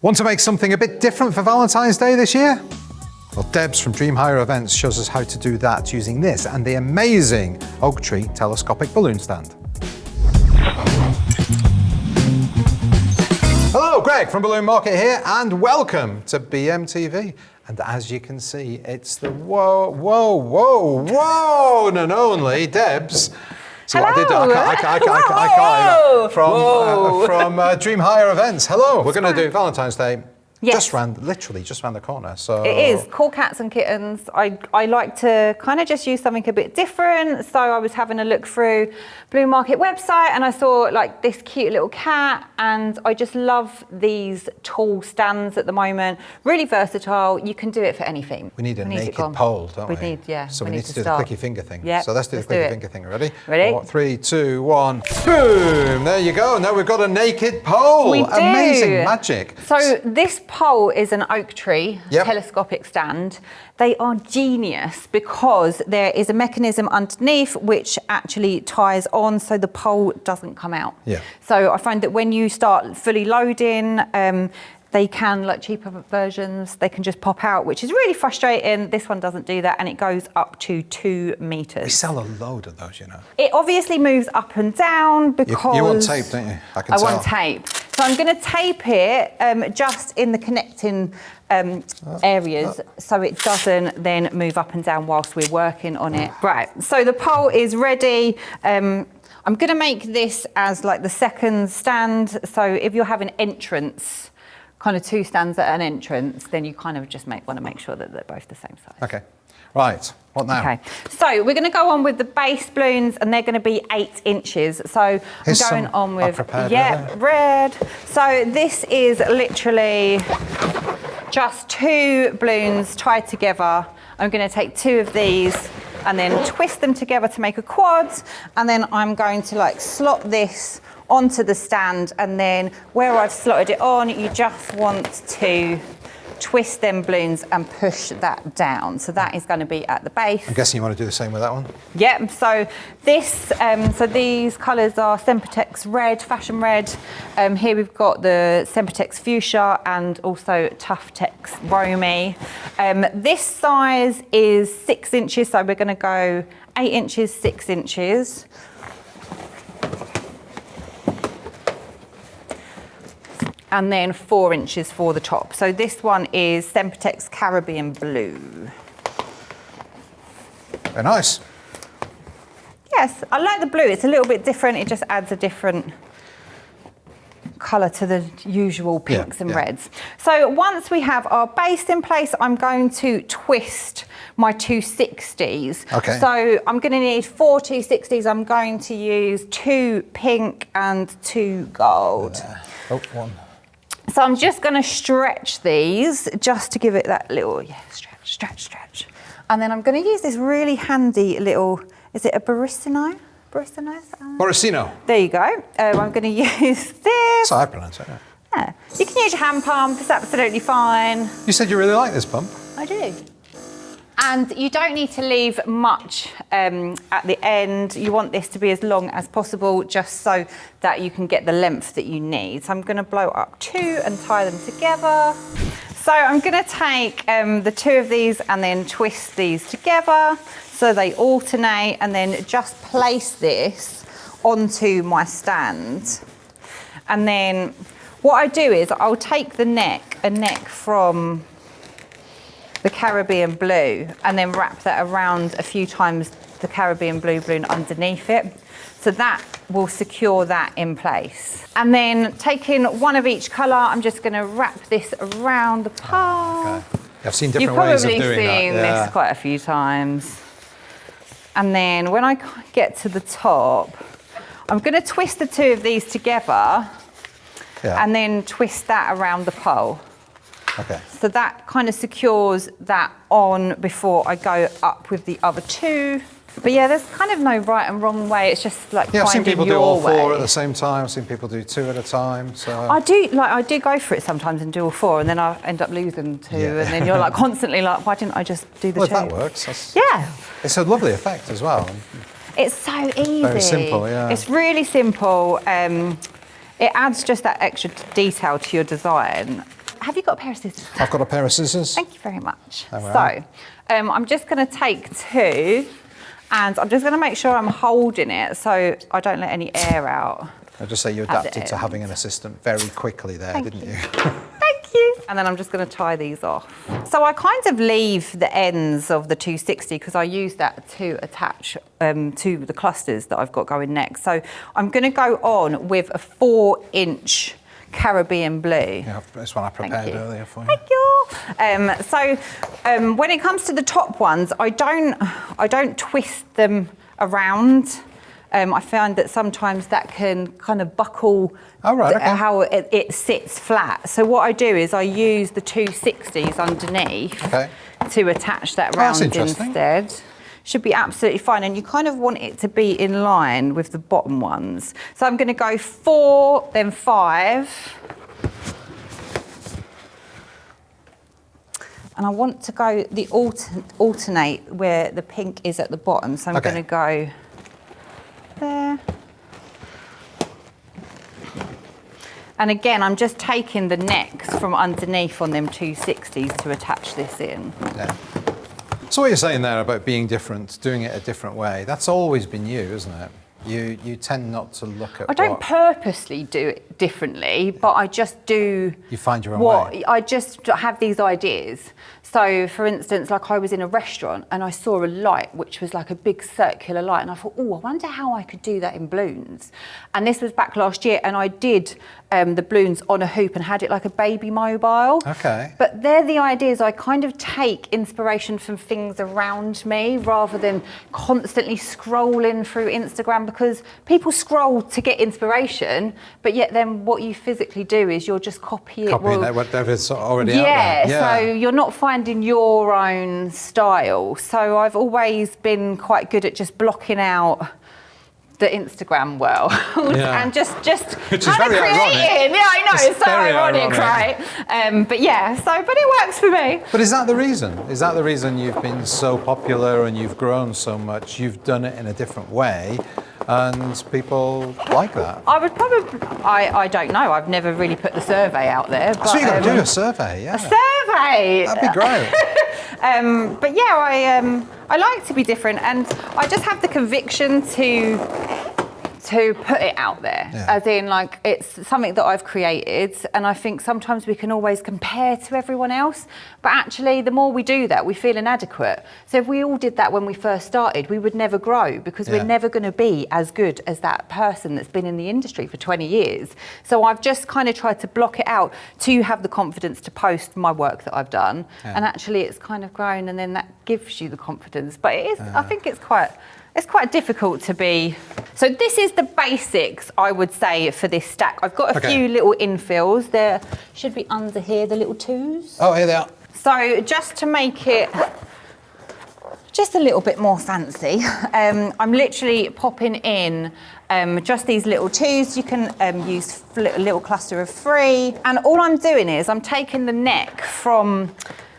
Want to make something a bit different for Valentine's Day this year? Well, Debs from Dream Hire Events shows us how to do that using this and the amazing Oaktree telescopic balloon stand. Hello, Greg from Balloon Market here, and welcome to BMTV. And as you can see, it's the one and only Debs. So Hello. I call from Dream Hire Events. Hello, we're going to do Valentine's Day. Yes. Literally just round the corner. So it is. Cool cats and kittens. I like to kind of just use something a bit different. So I was having a look through Balloon Market website and I saw like this cute little cat, and I just love these tall stands at the moment. Really versatile. You can do it for anything. We need a naked pole, don't we? So we need to do the clicky finger thing. Yeah. So let's do the clicky finger thing. Ready? Ready? 3, 2, 1. Boom! There you go. Now we've got a naked pole. We do. Amazing magic. So this pole is an Oaktree Yep. telescopic stand. They are genius because there is a mechanism underneath which actually ties on so the pole doesn't come out. Yeah. So I find that when you start fully loading, they can, like cheaper versions, they can just pop out, which is really frustrating. This one doesn't do that, and it goes up to 2 meters. We sell a load of those, you know. It obviously moves up and down because... You want tape, don't you? I can tell. I want tape. So I'm going to tape it just in the connecting areas so it doesn't then move up and down whilst we're working on it. Right, so the pole is ready. I'm going to make this as like the second stand. So if you're having entrance, kind of 2 stands at an entrance, then you kind of just want to make sure that they're both the same size. Okay. Right. What now? Okay. So we're going to go on with the base balloons, and they're going to be 8 inches. So I'm going on with red. So this is literally just 2 balloons tied together. I'm going to take 2 of these and then twist them together to make a quad, and then I'm going to like slot this onto the stand, and then where I've slotted it on, you just want to twist them balloons and push that down. So that is going to be at the base. I'm guessing you want to do the same with that one? Yep. So this, so these colours are Centrepiece red, fashion red. Here we've got the Centrepiece fuchsia and also Tuftex Romy. This size is 6 inches, so we're going to go 8 inches, 6 inches. And then 4 inches for the top. So this one is Centrepiece Caribbean Blue. Very nice. Yes, I like the blue. It's a little bit different. It just adds a different colour to the usual pinks and reds. So once we have our base in place, I'm going to twist my 260s. Okay. So I'm going to need 4 260s. I'm going to use 2 pink and 2 gold. Oh, 1. So I'm just going to stretch these just to give it that little, stretch. And then I'm going to use this really handy little, is it a Barissino? Barissino. There you go. I'm going to use this. That's how I pronounce it. Yeah. You can use your hand pump, it's absolutely fine. You said you really like this pump. I do. And you don't need to leave much at the end. You want this to be as long as possible just so that you can get the length that you need. So I'm going to blow up 2 and tie them together. So I'm going to take the 2 of these and then twist these together so they alternate, and then just place this onto my stand. And then what I do is I'll take a neck from the Caribbean blue, and then wrap that around a few times the Caribbean blue balloon underneath it. So that will secure that in place. And then taking 1 of each colour, I'm just going to wrap this around the pole. Okay. I've seen different ways of doing that. You've probably seen this quite a few times. And then when I get to the top, I'm going to twist the 2 of these together and then twist that around the pole. Okay. So that kind of secures that on before I go up with the other 2. But yeah, there's kind of no right and wrong way. It's just like I've seen people do all 4 way. at the same time. I've seen people do 2 at a time. So I do go for it sometimes and do all 4, and then I end up losing 2, and then you're like constantly like, why didn't I just do the 2? If that works. Yeah. It's a lovely effect as well. It's so easy. Very simple, yeah. It's really simple. It adds just that extra detail to your design. have you got a pair of scissors? I've got a pair of scissors. Thank you very much. All So, right. I'm just going to take 2, and I'm just going to make sure I'm holding it so I don't let any air out. I'll just say you adapted to having an assistant very quickly there, didn't you? Thank you. And then I'm just going to tie these off. So I kind of leave the ends of the 260 because I use that to attach to the clusters that I've got going next. So I'm going to go on with a 4-inch Caribbean blue. Yeah, this one I prepared earlier for you. Thank you. So when it comes to the top ones, I don't twist them around. I find that sometimes that can kind of buckle how it sits flat. So what I do is I use the 260s underneath to attach that round instead. Should be absolutely fine, and you kind of want it to be in line with the bottom ones. So I'm going to go 4, then 5. And I want to go the alternate where the pink is at the bottom. So I'm going to go there. And again, I'm just taking the necks from underneath on them 260s to attach this in. Yeah. So what you're saying there about being different, doing it a different way, that's always been you, isn't it? You tend not to look at I don't purposely do it differently, but I just do... You find your own way. I just have these ideas. So, for instance, like I was in a restaurant and I saw a light, which was like a big circular light, and I thought, oh, I wonder how I could do that in balloons. And this was back last year, and I did the balloons on a hoop and had it like a baby mobile. Okay. But they're the ideas. I kind of take inspiration from things around me rather than constantly scrolling through Instagram, because people scroll to get inspiration, but yet then what you physically do is you're just copying whatever's already out there. Yeah, so you're not finding your own style. So I've always been quite good at just blocking out the Instagram world and just which is very creating. Yeah, I know, it's so ironic, right? But it works for me. But is that the reason? Is that the reason you've been so popular and you've grown so much? You've done it in a different way, and people like that. I would probably, I don't know. I've never really put the survey out there. But, so you're going to do a survey, yeah? A survey. That'd be great. But yeah, I like to be different, and I just have the conviction to put it out there, as in like it's something that I've created, and I think sometimes we can always compare to everyone else, but actually the more we do that, we feel inadequate. So if we all did that when we first started, we would never grow, because we're never going to be as good as that person that's been in the industry for 20 years. So I've just kind of tried to block it out to have the confidence to post my work that I've done, and actually it's kind of grown, and then that gives you the confidence. But it is, I think it's quite difficult to be. So this is the basics, I would say, for this stack. I've got a few little infills. There should be under here, the little 2s. Oh, here they are. So just to make it just a little bit more fancy, I'm literally popping in just these little 2s. You can use a little cluster of 3. And all I'm doing is I'm taking the neck from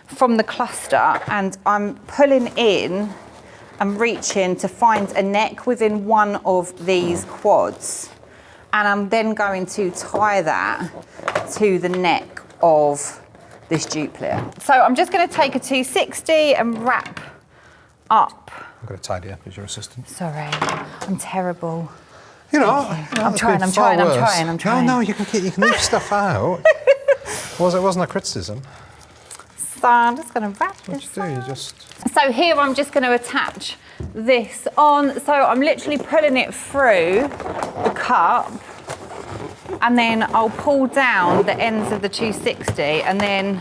the cluster, and I'm pulling in and reaching to find a neck within one of these quads. And I'm then going to tie that to the neck of this duplicate. So I'm just going to take a 260 and wrap up. I'm going to tidy up as your assistant. Sorry, I'm terrible. You know, I'm trying. No, you can leave stuff out. It wasn't a criticism. So I'm just going to wrap this up. So here I'm just going to attach this on. So I'm literally pulling it through the cup, and then I'll pull down the ends of the 260, and then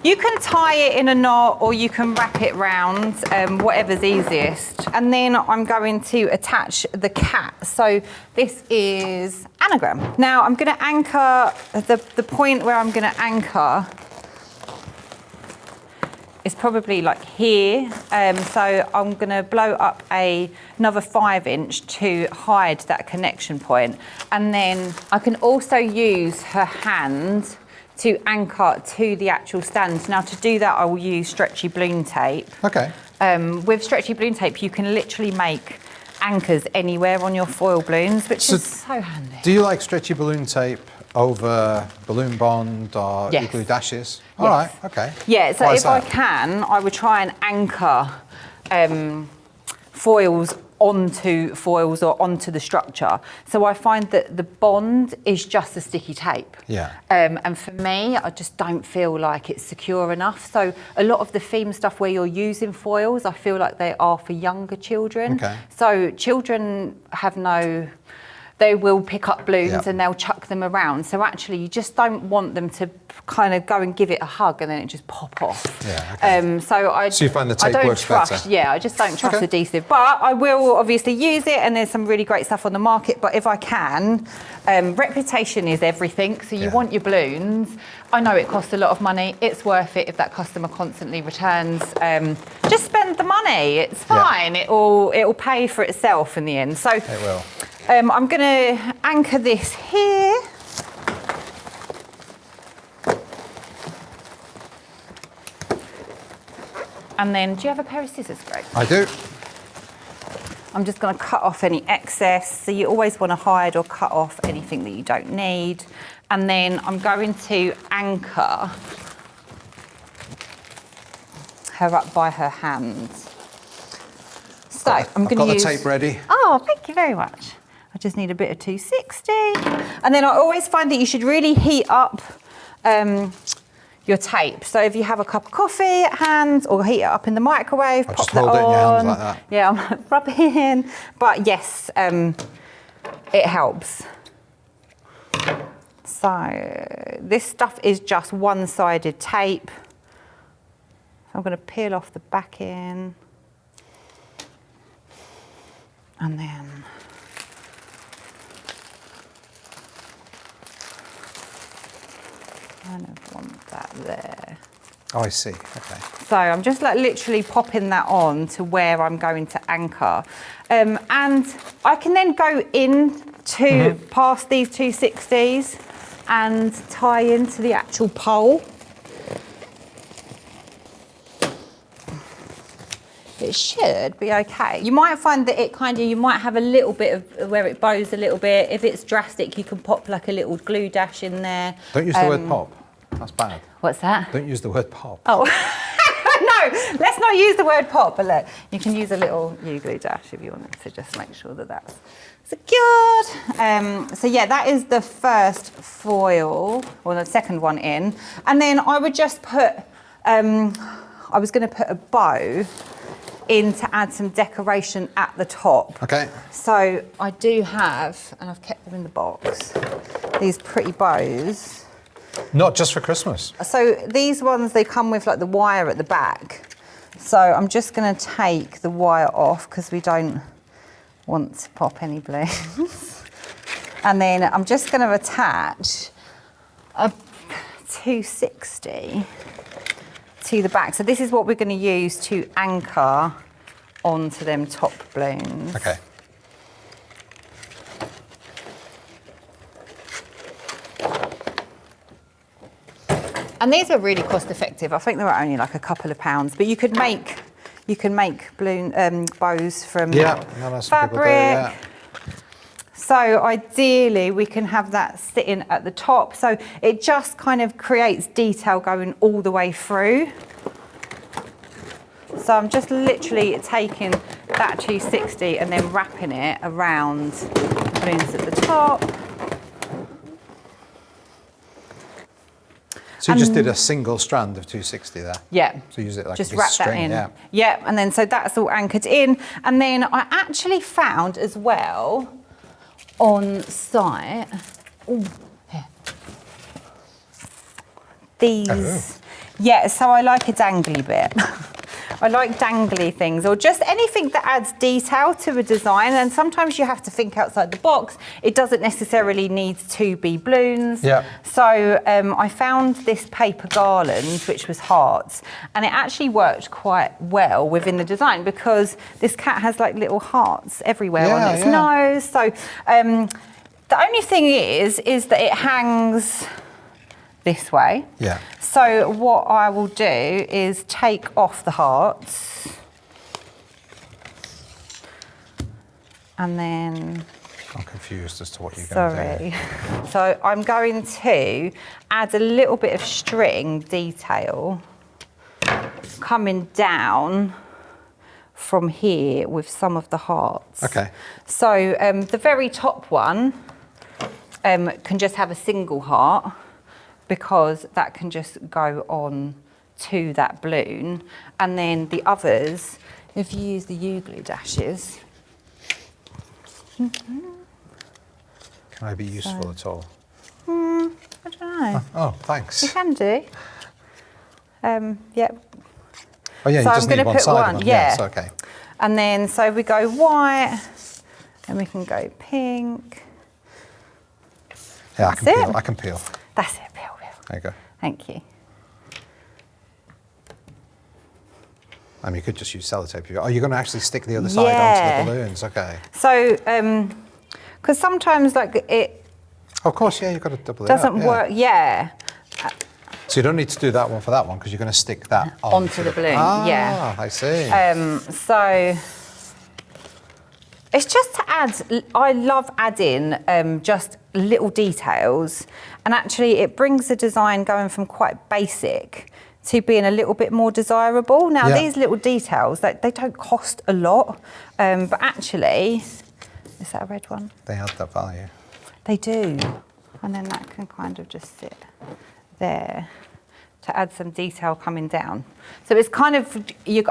you can tie it in a knot or you can wrap it round, whatever's easiest. And then I'm going to attach the cat. So this is anagram. Now I'm going to anchor, the point where I'm going to anchor is probably like here. So I'm going to blow up another 5-inch to hide that connection point. And then I can also use her hand to anchor to the actual stand. Now to do that, I will use stretchy balloon tape. Okay. With stretchy balloon tape, you can literally make anchors anywhere on your foil balloons, which is so handy. Do you like stretchy balloon tape over balloon bond or Yes. glue dashes? Yes. All right, okay. Yeah, so Why if is I that? can, I would try and anchor foils onto foils or onto the structure. So I find that the bond is just a sticky tape. Yeah. And for me, I just don't feel like it's secure enough. So a lot of the theme stuff where you're using foils, I feel like they are for younger children. Okay. So children have they will pick up balloons Yep. and they'll chuck them around. So actually you just don't want them to kind of go and give it a hug and then it just pop off. Yeah, okay. So you find the tape I don't works trust, better? Yeah, I just don't trust Okay. adhesive. But I will obviously use it and there's some really great stuff on the market. But if I can, reputation is everything. So you Yeah. want your balloons. I know it costs a lot of money. It's worth it if that customer constantly returns. Just spend the money. It's fine. Yeah. It'll pay for itself in the end. So It will. I'm going to anchor this here. And then, do you have a pair of scissors, Greg? I do. I'm just going to cut off any excess. So you always want to hide or cut off anything that you don't need. And then I'm going to anchor her up by her hands. So I'm going to use... I've got the tape ready. Oh, thank you very much. I just need a bit of 260. And then I always find that you should really heat up your tape. So if you have a cup of coffee at hand or heat it up in the microwave, I'll pop just that hold it in your hands on. like that. Yeah, I'm rub it in. But yes, it helps. So this stuff is just one-sided tape. So I'm going to peel off the backing. And then kind of want that there. Oh, I see. Okay. So I'm just like literally popping that on to where I'm going to anchor. And I can then go in to past these 260s and tie into the actual pole. It should be okay. You might find that it kind of, you might have a little bit of where it bows a little bit. If it's drastic, you can pop like a little glue dash in there. Don't use the word pop. That's bad. What's that? Don't use the word pop. Oh, no, let's not use the word pop, but look, you can use a little glue dash if you wanted to just make sure that that's secured. So yeah, that is the first foil, or the second one in. And then I would just put, I was going to put a bow in to add some decoration at the top. Okay. So I do have, and I've kept them in the box, these pretty bows. Not just for Christmas. So these ones, they come with like the wire at the back. So I'm just going to take the wire off because we don't want to pop any balloons. And then I'm just going to attach a 260 to the back. So this is what we're going to use to anchor onto them top balloons. Okay. And these are really cost effective. I think they were only like a couple of pounds, but you can make balloon bows from that's what people do, fabric. yeah. So ideally we can have that sitting at the top. So it just kind of creates detail going all the way through. So I'm just literally taking that 260 and then wrapping it around the balloons at the top. So you just did a single strand of 260 there? Yeah. So use it like just a piece wrap of string, that in. yeah. Yeah, and then so that's all anchored in. And then I actually found as well on site, these. Oh. Yeah, so I like a dangly bit. I like dangly things or just anything that adds detail to a design. And sometimes you have to think outside the box. It doesn't necessarily need to be balloons. Yeah. So I found this paper garland, which was hearts, and it actually worked quite well within the design because this cat has like little hearts everywhere on its nose. So the only thing is that it hangs this way. Yeah. So what I will do is take off the hearts and then I'm confused as to what you're going to do. Sorry. So I'm going to add a little bit of string detail coming down from here with some of the hearts. Okay. So the very top one can just have a single heart because that can just go on to that balloon. And then the others, if you use the U-glue dashes. Can I be useful at all? I don't know. Oh, thanks. You can do. Yep. Oh yeah, So you just I'm going need to one put side one, of them. yeah. Yes, okay. And then, so we go white, and we can go pink. Yeah, I That's can peel. it. I can peel. That's it, peel. There you go. Thank you. I mean, you could just use sellotape. Oh, you're going to actually stick the other side onto the balloons. Okay. So, because sometimes like it Of course, yeah, you've got to double it up. doesn't work, yeah. So you don't need to do that one for that one because you're going to stick that Onto the balloon, yeah. I see. So it's just to add, I love adding just little details, and actually it brings the design going from quite basic to being a little bit more desirable. Now these little details, they don't cost a lot, but actually, is that a red one? They add that value. They do, and then that can kind of just sit there to add some detail coming down. So it's kind of,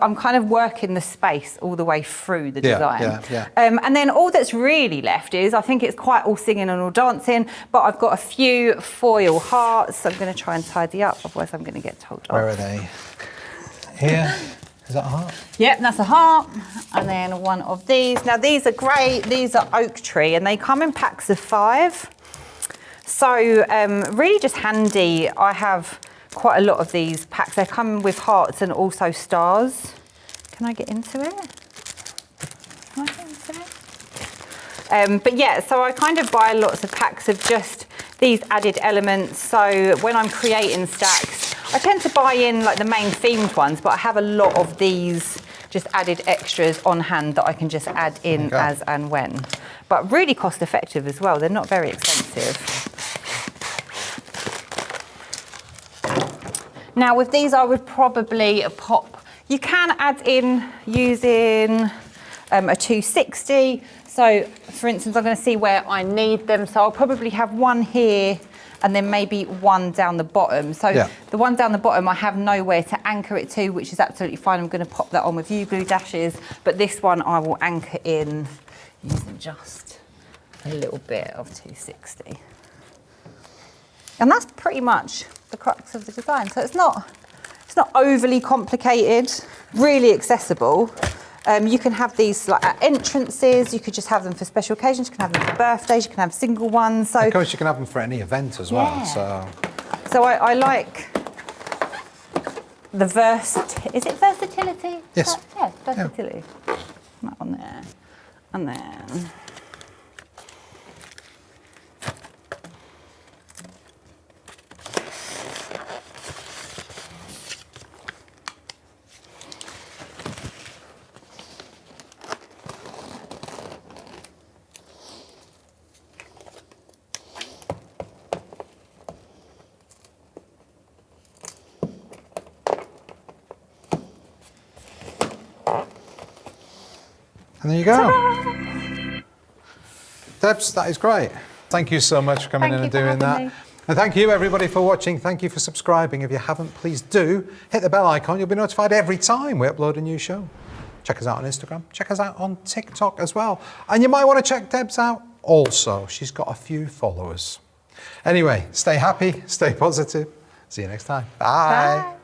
I'm kind of working the space all the way through the design. And then all that's really left is, I think it's quite all singing and all dancing, but I've got a few foil hearts. I'm going to try and tidy up, otherwise I'm going to get told off. Where are they? Here. Is that a heart? Yep, that's a heart. And then one of these. Now these are great. These are Oaktree, and they come in packs of 5. So really just handy. I have quite a lot of these packs. They come with hearts and also stars. Can I get into it? Can I get into it? But yeah, so I kind of buy lots of packs of just these added elements. So when I'm creating stacks, I tend to buy in like the main themed ones, but I have a lot of these just added extras on hand that I can just add in as and when. But really cost effective as well. They're not very expensive. Now with these, I would probably pop, you can add in using a 260. So for instance, I'm going to see where I need them. So I'll probably have one here and then maybe one down the bottom. So the one down the bottom, I have nowhere to anchor it to, which is absolutely fine. I'm going to pop that on with U-glue dashes. But this one I will anchor in using just a little bit of 260. And that's pretty much the crux of the design. So it's not overly complicated, really accessible. You can have these like at entrances, you could just have them for special occasions, you can have them for birthdays, you can have single ones. So of course you can have them for any event as well. So I like the is it versatility? Yes. Yeah, versatility. That one there. And then and there you go. Debs, that is great. Thank you so much for coming in and doing that. And thank you everybody for watching. Thank you for subscribing. If you haven't, please do hit the bell icon. You'll be notified every time we upload a new show. Check us out on Instagram. Check us out on TikTok as well. And you might want to check Debs out also. She's got a few followers. Anyway, stay happy, stay positive. See you next time. Bye. Bye.